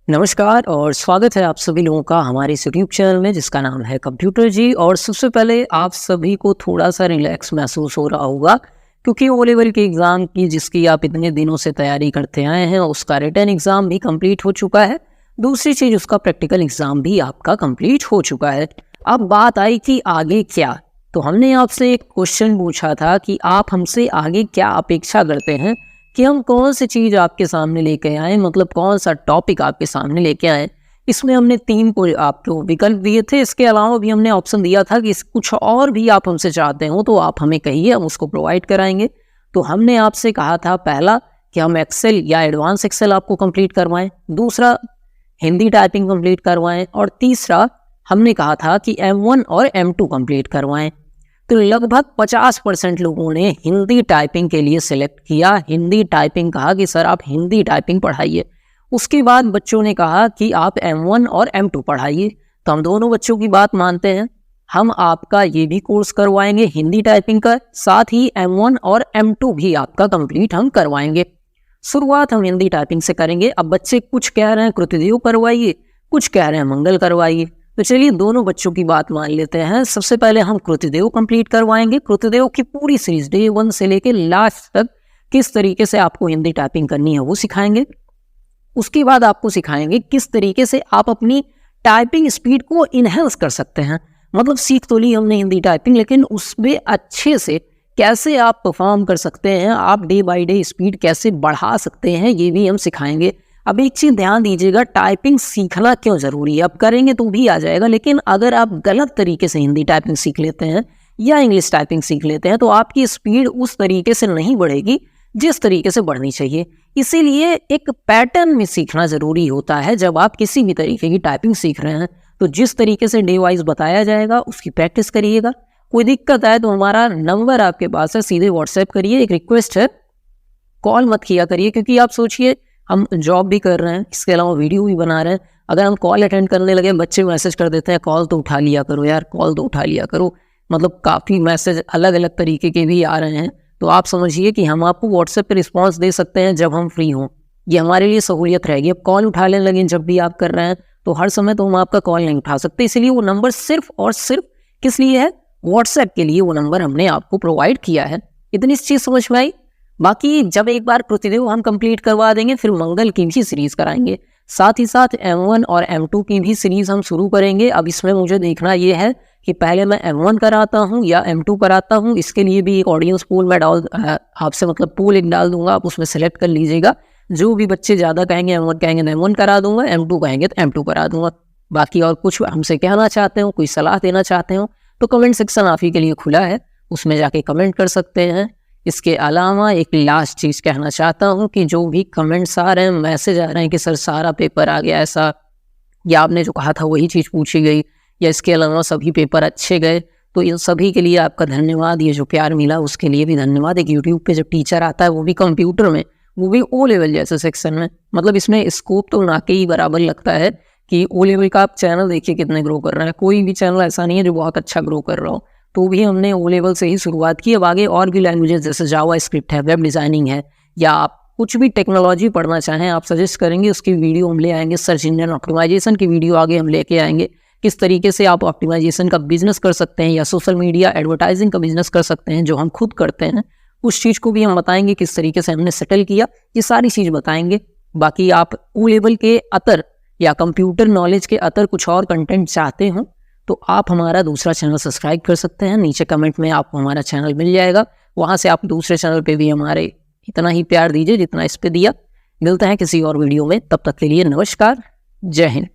नमस्कार और स्वागत है आप सभी लोगों का हमारे इस यूट्यूब चैनल में जिसका नाम है कंप्यूटर जी। और सबसे पहले आप सभी को थोड़ा सा रिलैक्स महसूस हो रहा होगा क्योंकि ओ लेवल के एग्ज़ाम की जिसकी आप इतने दिनों से तैयारी करते आए हैं उसका रिटन एग्ज़ाम भी कंप्लीट हो चुका है। दूसरी चीज़ उसका प्रैक्टिकल एग्ज़ाम भी आपका कंप्लीट हो चुका है। अब बात आई कि आगे क्या। तो हमने आपसे एक क्वेश्चन पूछा था कि आप हमसे आगे क्या अपेक्षा करते हैं कि हम कौन सी चीज़ आपके सामने लेके आए, मतलब कौन सा टॉपिक आपके सामने लेके आए। इसमें हमने 3 को आपको विकल्प दिए थे। इसके अलावा भी हमने ऑप्शन दिया था कि कुछ और भी आप हमसे चाहते हो तो आप हमें कहिए, हम उसको प्रोवाइड कराएंगे। तो हमने आपसे कहा था पहला कि हम एक्सेल या एडवांस एक्सेल आपको कंप्लीट करवाएं, दूसरा हिंदी टाइपिंग कंप्लीट करवाएं, और तीसरा हमने कहा था कि M1 और M2 कंप्लीट करवाएं। तो लगभग 50% लोगों ने हिंदी टाइपिंग के लिए सिलेक्ट किया। हिंदी टाइपिंग कहा कि सर आप हिंदी टाइपिंग पढ़ाइए। उसके बाद बच्चों ने कहा कि आप M1 और M2 पढ़ाइए। तो हम दोनों बच्चों की बात मानते हैं, हम आपका ये भी कोर्स करवाएंगे हिंदी टाइपिंग का, साथ ही M1 और M2 भी आपका कंप्लीट हम करवाएंगे। शुरुआत हम हिंदी टाइपिंग से करेंगे। अब बच्चे कुछ कह रहे हैं कृतिदेव करवाइए, कुछ कह रहे हैं मंगल करवाइए। तो चलिए दोनों बच्चों की बात मान लेते हैं। सबसे पहले हम कृतिदेव कंप्लीट करवाएंगे। कृतिदेव की पूरी सीरीज डे 1 से लेके लास्ट तक किस तरीके से आपको हिंदी टाइपिंग करनी है वो सिखाएंगे। उसके बाद आपको सिखाएंगे किस तरीके से आप अपनी टाइपिंग स्पीड को इनहेंस कर सकते हैं। मतलब सीख तो ली हमने हिंदी टाइपिंग, लेकिन उसमें अच्छे से कैसे आप परफॉर्म कर सकते हैं, आप डे बाय डे स्पीड कैसे बढ़ा सकते हैं, ये भी हम सिखाएंगे। अब एक चीज़ ध्यान दीजिएगा, टाइपिंग सीखना क्यों ज़रूरी है। अब करेंगे तो भी आ जाएगा, लेकिन अगर आप गलत तरीके से हिंदी टाइपिंग सीख लेते हैं या इंग्लिश टाइपिंग सीख लेते हैं तो आपकी स्पीड उस तरीके से नहीं बढ़ेगी जिस तरीके से बढ़नी चाहिए। इसीलिए एक पैटर्न में सीखना ज़रूरी होता है। जब आप किसी भी तरीके की टाइपिंग सीख रहे हैं तो जिस तरीके से डे वाइज बताया जाएगा उसकी प्रैक्टिस करिएगा। कोई दिक्कत आए तो हमारा नंबर आपके पास है, सीधे व्हाट्सएप करिए। एक रिक्वेस्ट है, कॉल मत किया करिए, क्योंकि आप सोचिए हम जॉब भी कर रहे हैं, इसके अलावा वीडियो भी बना रहे हैं। अगर हम कॉल अटेंड करने लगे, बच्चे मैसेज कर देते हैं कॉल तो उठा लिया करो यार, कॉल तो उठा लिया करो। मतलब काफ़ी मैसेज अलग अलग तरीके के भी आ रहे हैं। तो आप समझिए कि हम आपको व्हाट्सएप पे रिस्पांस दे सकते हैं जब हम फ्री हों। ये हमारे लिए सहूलियत रहेगी। अब कॉल उठाने लगे जब भी आप कर रहे हैं तो हर समय तो हम आपका कॉल नहीं उठा सकते। इसलिए वो नंबर सिर्फ और सिर्फ किस लिए है, व्हाट्सएप के लिए वो नंबर हमने आपको प्रोवाइड किया है। इतनी चीज़ समझ में आई। बाकी जब एक बार प्रतिदेव हम कंप्लीट करवा देंगे फिर मंगल की भी सीरीज़ कराएंगे, साथ ही साथ M1 और M2 की भी सीरीज़ हम शुरू करेंगे। अब इसमें मुझे देखना ये है कि पहले मैं M1 कराता हूँ या M2 कराता हूँ। इसके लिए भी एक ऑडियंस पोल मैं आपसे मतलब पोल एक डाल दूंगा, आप उसमें सेलेक्ट कर लीजिएगा। जो भी बच्चे ज़्यादा कहेंगे M1 कहेंगे तो M1 करा दूंगा, M2 कहेंगे तो M2 करा दूंगा। बाकी और कुछ हमसे कहना चाहते हो, कोई सलाह देना चाहते हो तो कमेंट सेक्शन आप ही के लिए खुला है, उसमें जाके कमेंट कर सकते हैं। इसके अलावा एक लास्ट चीज़ कहना चाहता हूँ कि जो भी कमेंट्स आ रहे हैं, मैसेज आ रहे हैं कि सर सारा पेपर आ गया ऐसा, या आपने जो कहा था वही चीज़ पूछी गई, या इसके अलावा सभी पेपर अच्छे गए, तो इन सभी के लिए आपका धन्यवाद। ये जो प्यार मिला उसके लिए भी धन्यवाद। एक यूट्यूब पे जब टीचर आता है वो भी कंप्यूटर में, वो भी ओ लेवल जैसे सेक्शन में, मतलब इसमें स्कोप तो ना के ही बराबर लगता है कि ओ लेवल का आप चैनल देखिए कितने ग्रो कर रहे हैं। कोई भी चैनल ऐसा नहीं है जो बहुत अच्छा ग्रो कर रहा हो। तो भी हमने ओ लेवल से ही शुरुआत की। अब आगे और भी लैंग्वेजेस जैसे जावा स्क्रिप्ट है, वेब डिज़ाइनिंग है, या आप कुछ भी टेक्नोलॉजी पढ़ना चाहें आप सजेस्ट करेंगे, उसकी वीडियो हम ले आएंगे। सर्च इंजन ऑप्टिमाइजेशन की वीडियो आगे हम लेके आएंगे, किस तरीके से आप ऑप्टिमाइजेशन का बिजनेस कर सकते हैं या सोशल मीडिया एडवर्टाइजिंग का बिजनेस कर सकते हैं जो हम खुद करते हैं। उस चीज़ को भी हम बताएंगे, किस तरीके से हमने सेटल किया, ये सारी चीज़ बताएंगे। बाकी आप ओ लेवल के अतर या कंप्यूटर नॉलेज के अतर कुछ और कंटेंट चाहते हो तो आप हमारा दूसरा चैनल सब्सक्राइब कर सकते हैं। नीचे कमेंट में आपको हमारा चैनल मिल जाएगा, वहाँ से आप दूसरे चैनल पे भी हमारे इतना ही प्यार दीजिए जितना इस पे दिया। मिलते हैं किसी और वीडियो में, तब तक के लिए नमस्कार, जय हिंद।